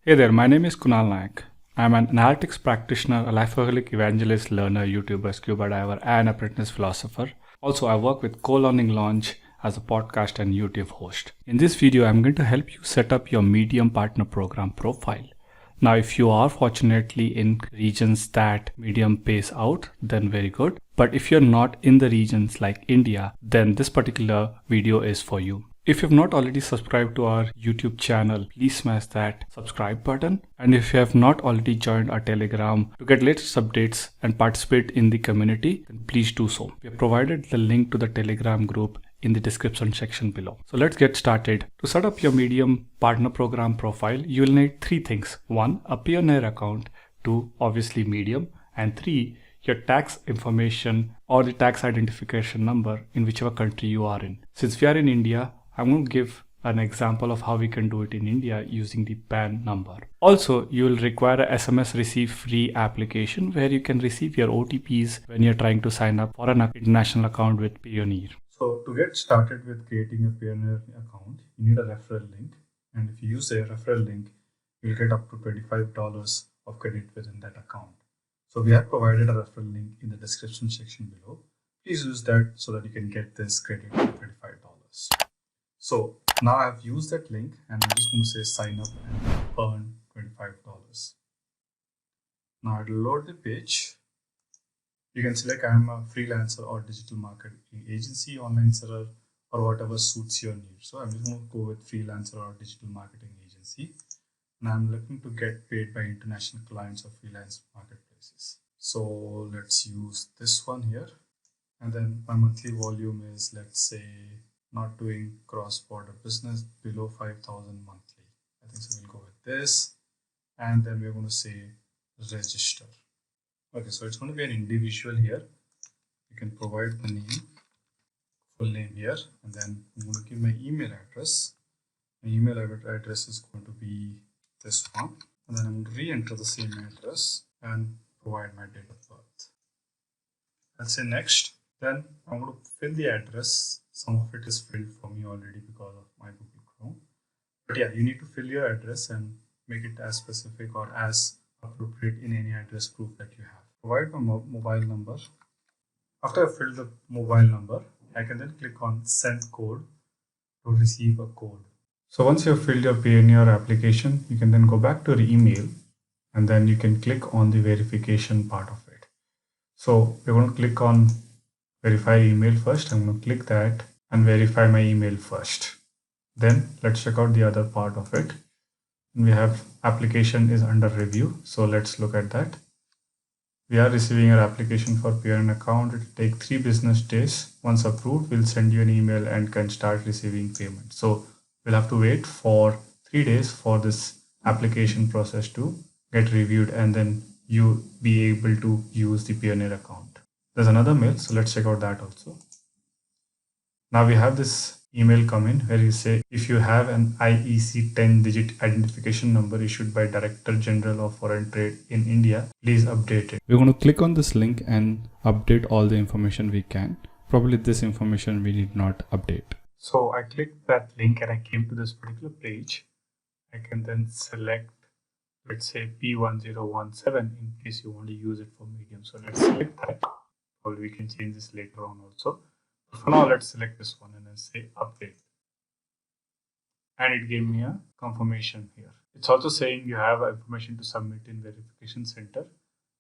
Hey there, my name is Kunaal Naik. I'm an analytics practitioner, a lifeaholic evangelist, learner, YouTuber, scuba diver, and apprentice philosopher. Also, I work with Co-Learning Launch as a podcast and YouTube host. In this video, I'm going to help you set up your Medium Partner Program profile. Now, if you are fortunately in regions that Medium pays out, then very good. But if you're not in the regions like India, then this particular video is for you. If you've not already subscribed to our YouTube channel, please smash that subscribe button. And if you have not already joined our Telegram to get latest updates and participate in the community, then please do so. We have provided the link to the Telegram group in the description section below. So let's get started. To set up your Medium Partner Program profile, you will need three things. One, a Payoneer account. Two, obviously Medium. And three, your tax information or the tax identification number in whichever country you are in. Since we are in India, I'm going to give an example of how we can do it in India using the PAN number. Also, you will require a SMS receive free application where you can receive your OTPs when you're trying to sign up for an international account with Payoneer. So to get started with creating a Payoneer account, you need a referral link. And if you use a referral link, you'll get up to $25 of credit within that account. So we have provided a referral link in the description section below. Please use that so that you can get this credit of $25. So now I've used that link and I'm just going to say sign up and earn $25. Now I'll load the page. You can select I'm a freelancer or digital marketing agency, online seller, or whatever suits your needs. So I'm just going to go with freelancer or digital marketing agency. And I'm looking to get paid by international clients or freelance marketplaces. So let's use this one here. And then my monthly volume is, let's say, not doing cross-border business below 5,000 monthly. I think so we'll go with this. And then we're going to say register. Okay, so it's going to be an individual here. You can provide the name, full name here. And then I'm going to give my email address. My email address is going to be this one. And then I'm going to re-enter the same address and provide my date of birth. I'll say next. Then I'm going to fill the address. Some of it is filled for me already because of my Google Chrome. But yeah, you need to fill your address and make it as specific or as appropriate in any address proof that you have. Provide my mobile number. After I fill the mobile number, I can then click on send code to receive a code. So once you have filled your Payoneer application, you can then go back to the email and then you can click on the verification part of it. So we're going to click on verify email first. I'm going to click that and verify my email first. Then let's check out the other part of it. We have application is under review. So let's look at that. We are receiving our application for Payoneer account. It will take 3 business days. Once approved, we'll send you an email and can start receiving payment. So we'll have to wait for 3 days for this application process to get reviewed and then you be able to use the Payoneer account. There's another mail, so let's check out that also. Now we have this email come in where you say, if you have an IEC 10-digit identification number issued by Director General of Foreign Trade in India, please update it. We're going to click on this link and update all the information we can. Probably this information we need not update. So I clicked that link and I came to this particular page. I can then select, let's say P1017 in case you want to use it for Medium. So let's select that. Or we can change this later on also. But for now, let's select this one and then say update. And it gave me a confirmation here. It's also saying you have information to submit in verification center.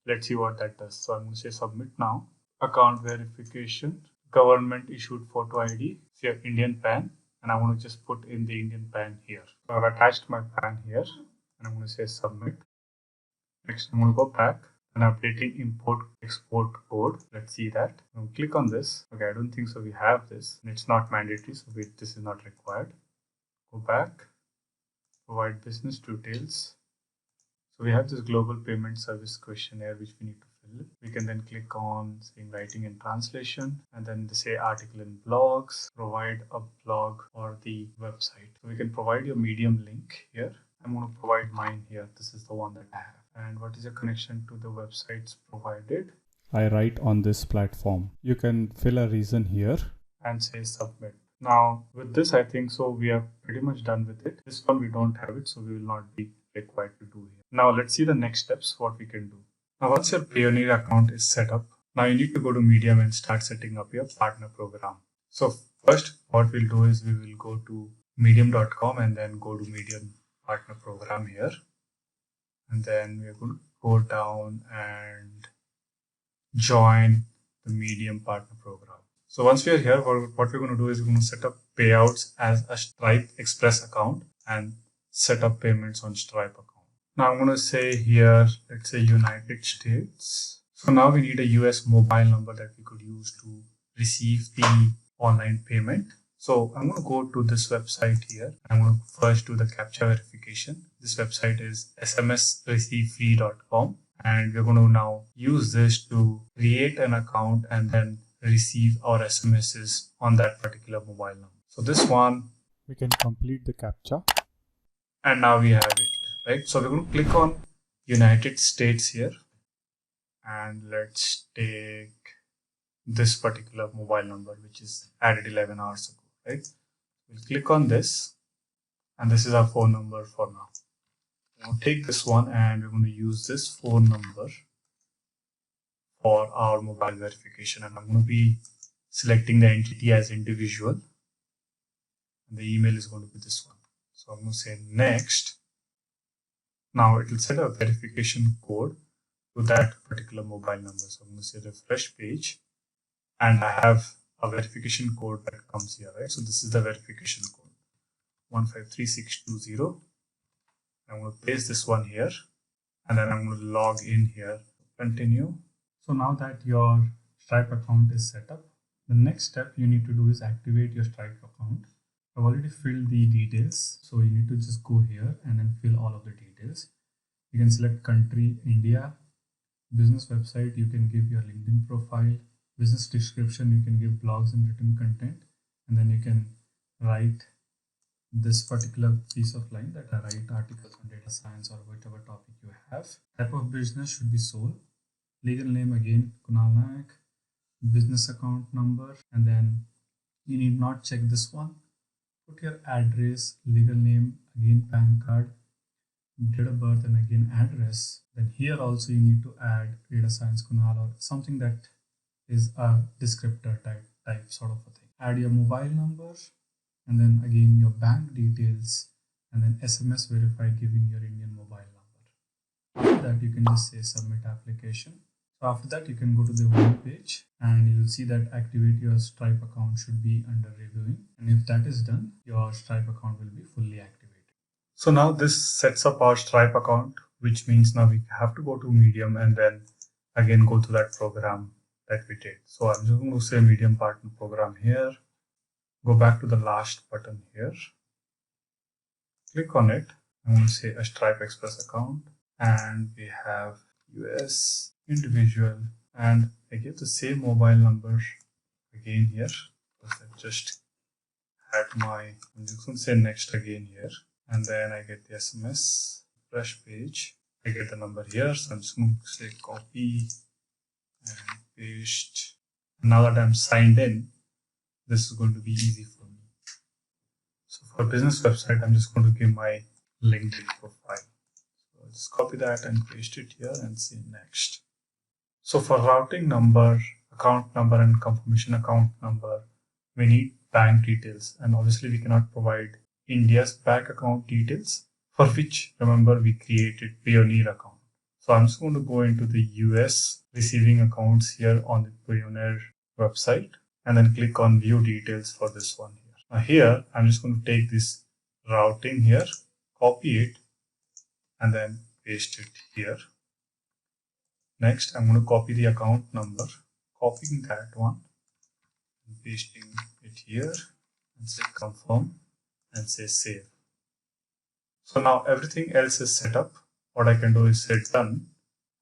Let's see what that does. So I'm going to say submit now. Account verification, government issued photo ID, say Indian PAN, and I want to just put in the Indian PAN here. So I've attached my PAN here and I'm going to say submit. Next, I'm going to go back. And updating import export code. Let's see that. Now click on this. Okay, I don't think so. We have this. And it's not mandatory, so this is not required. Go back. Provide business details. So we have this global payment service questionnaire which we need to fill. We can then click on saying writing and translation, and then they say article in blogs. Provide a blog or the website. So we can provide your Medium link here. I'm going to provide mine here. This is the one that I have. And what is your connection to the websites provided? I write on this platform. You can fill a reason here and say submit. Now with this, I think so we are pretty much done with it. This one we don't have it, so we will not be required to Now let's see the next steps, what we can do. Now once your Payoneer account is set up, now you need to go to Medium and start setting up your partner program. So first what we'll do is we will go to medium.com and then go to Medium partner program here. And then we're going to go down and join the Medium partner program. So once we are here, what we're going to do is we're going to set up payouts as a Stripe Express account and set up payments on Stripe account. Now I'm going to say here, let's say United States. So now we need a US mobile number that we could use to receive the online payment. So I'm going to go to this website here. I'm going to first do the CAPTCHA verification. This website is smsreceivefree.com. And we're going to now use this to create an account and then receive our SMSs on that particular mobile number. So this one, we can complete the CAPTCHA. And now we have it here, right? So we're going to click on United States here. And let's take this particular mobile number, which is added 11 hours ago, right? We'll click on this. And this is our phone number for now. We'll take this one and we're going to use this phone number for our mobile verification. And I'm going to be selecting the entity as individual. And the email is going to be this one. So I'm going to say next. Now it will set a verification code to that particular mobile number. So I'm going to say refresh page. And I have a verification code that comes here, right? So this is the verification code 153620. I'm going to paste this one here and then I'm going to log in here. Continue. So now that your Stripe account is set up, the next step you need to do is activate your Stripe account. I've already filled the details, so you need to just go here and then fill all of the details. You can select country, India, business website, you can give your LinkedIn profile, business description, you can give blogs and written content, and then you can write this particular piece of line that I write articles on data science or whatever topic you have. Type of business should be sole. Legal name again, Kunaal Naik. Business account number, and then you need not check this one. Put your address, legal name, again PAN card, date of birth, and again address. Then here also you need to add data science Kunaal or something that is a descriptor type sort of a thing. Add your mobile number, and then again your bank details, and then SMS verify giving your Indian mobile number. After that you can just say submit application. So after that you can go to the home page and you will see that activate your Stripe account should be under reviewing, and if that is done, your Stripe account will be fully activated. So now this sets up our Stripe account, which means now we have to go to Medium and then again go to that program that we did. So I'm just going to say Medium partner program here. Go back to the last button here, click on it. I'm going to say a Stripe Express account, and we have US individual, and I give the same mobile number again here because I just had I'm just going to say next again here, and then I get the SMS fresh page. I get the number here, so I'm just going to say copy and paste. Now that I'm signed in, this is going to be easy for me. So for business website, I'm just going to give my LinkedIn profile. So I'll just copy that and paste it here and say next. So for routing number, account number, and confirmation account number, we need bank details. And obviously we cannot provide India's bank account details, for which, remember, we created Payoneer account. So I'm just going to go into the US receiving accounts here on the Payoneer website, and then click on view details for this one here. Now here, I'm just going to take this routing here, copy it, and then paste it here. Next, I'm going to copy the account number, copying that one, and pasting it here, and say confirm, and say save. So now everything else is set up. What I can do is say done,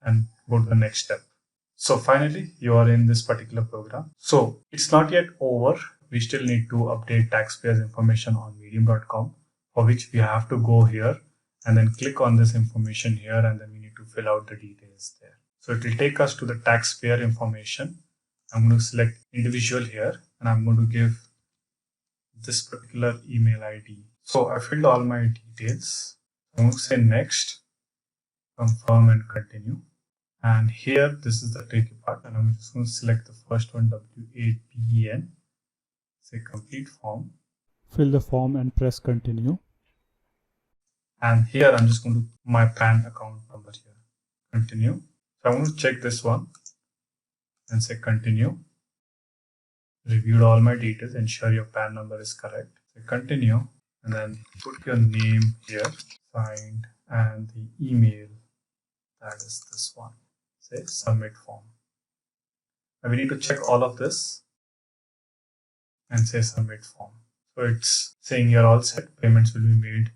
and go to the next step. So finally, you are in this particular program. So it's not yet over. We still need to update taxpayers information on medium.com, for which we have to go here and then click on this information here, and then we need to fill out the details there. So it will take us to the taxpayer information. I'm going to select individual here, and I'm going to give this particular email ID. So I filled all my details. I'm going to say next. confirm and continue. And here, this is the tricky part, and I'm just going to select the first one, W8PEN, say complete form. Fill the form and press continue. And here, I'm just going to my PAN account number here. Continue. So I'm going to check this one and say continue. Reviewed all my details, ensure your PAN number is correct. Say continue, and then put your name here, signed, and the email, that is this one. Say submit form. Now we need to check all of this and say submit form. So it's saying you're all set, payments will be made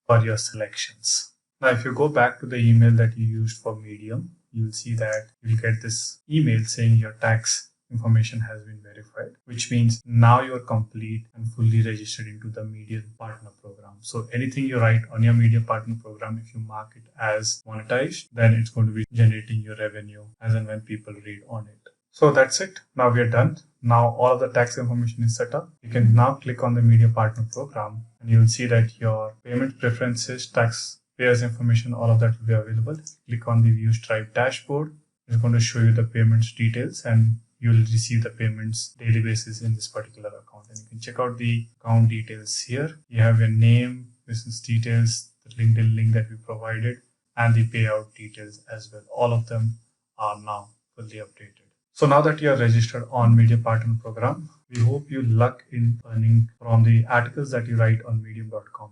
for your selections. Now if you go back to the email that you used for Medium, you'll see that you'll get this email saying your tax information has been verified, which means now you're complete and fully registered into the Medium Partner Program. So anything you write on your Medium Partner Program, if you mark it as monetized, then it's going to be generating your revenue as and when people read on it. So that's it. Now we are done. Now all of the tax information is set up. You can now click on the Media Partner Program and you'll see that your payment preferences, tax payers information, all of that will be available. Click on the View Stripe dashboard. It's going to show you the payments details and you'll receive the payments daily basis in this particular account. And you can check out the account details here. You have your name, business details, the LinkedIn link that we provided, and the payout details as well. All of them are now fully updated. So now that you are registered on Media Partner Program, we hope you luck in earning from the articles that you write on medium.com.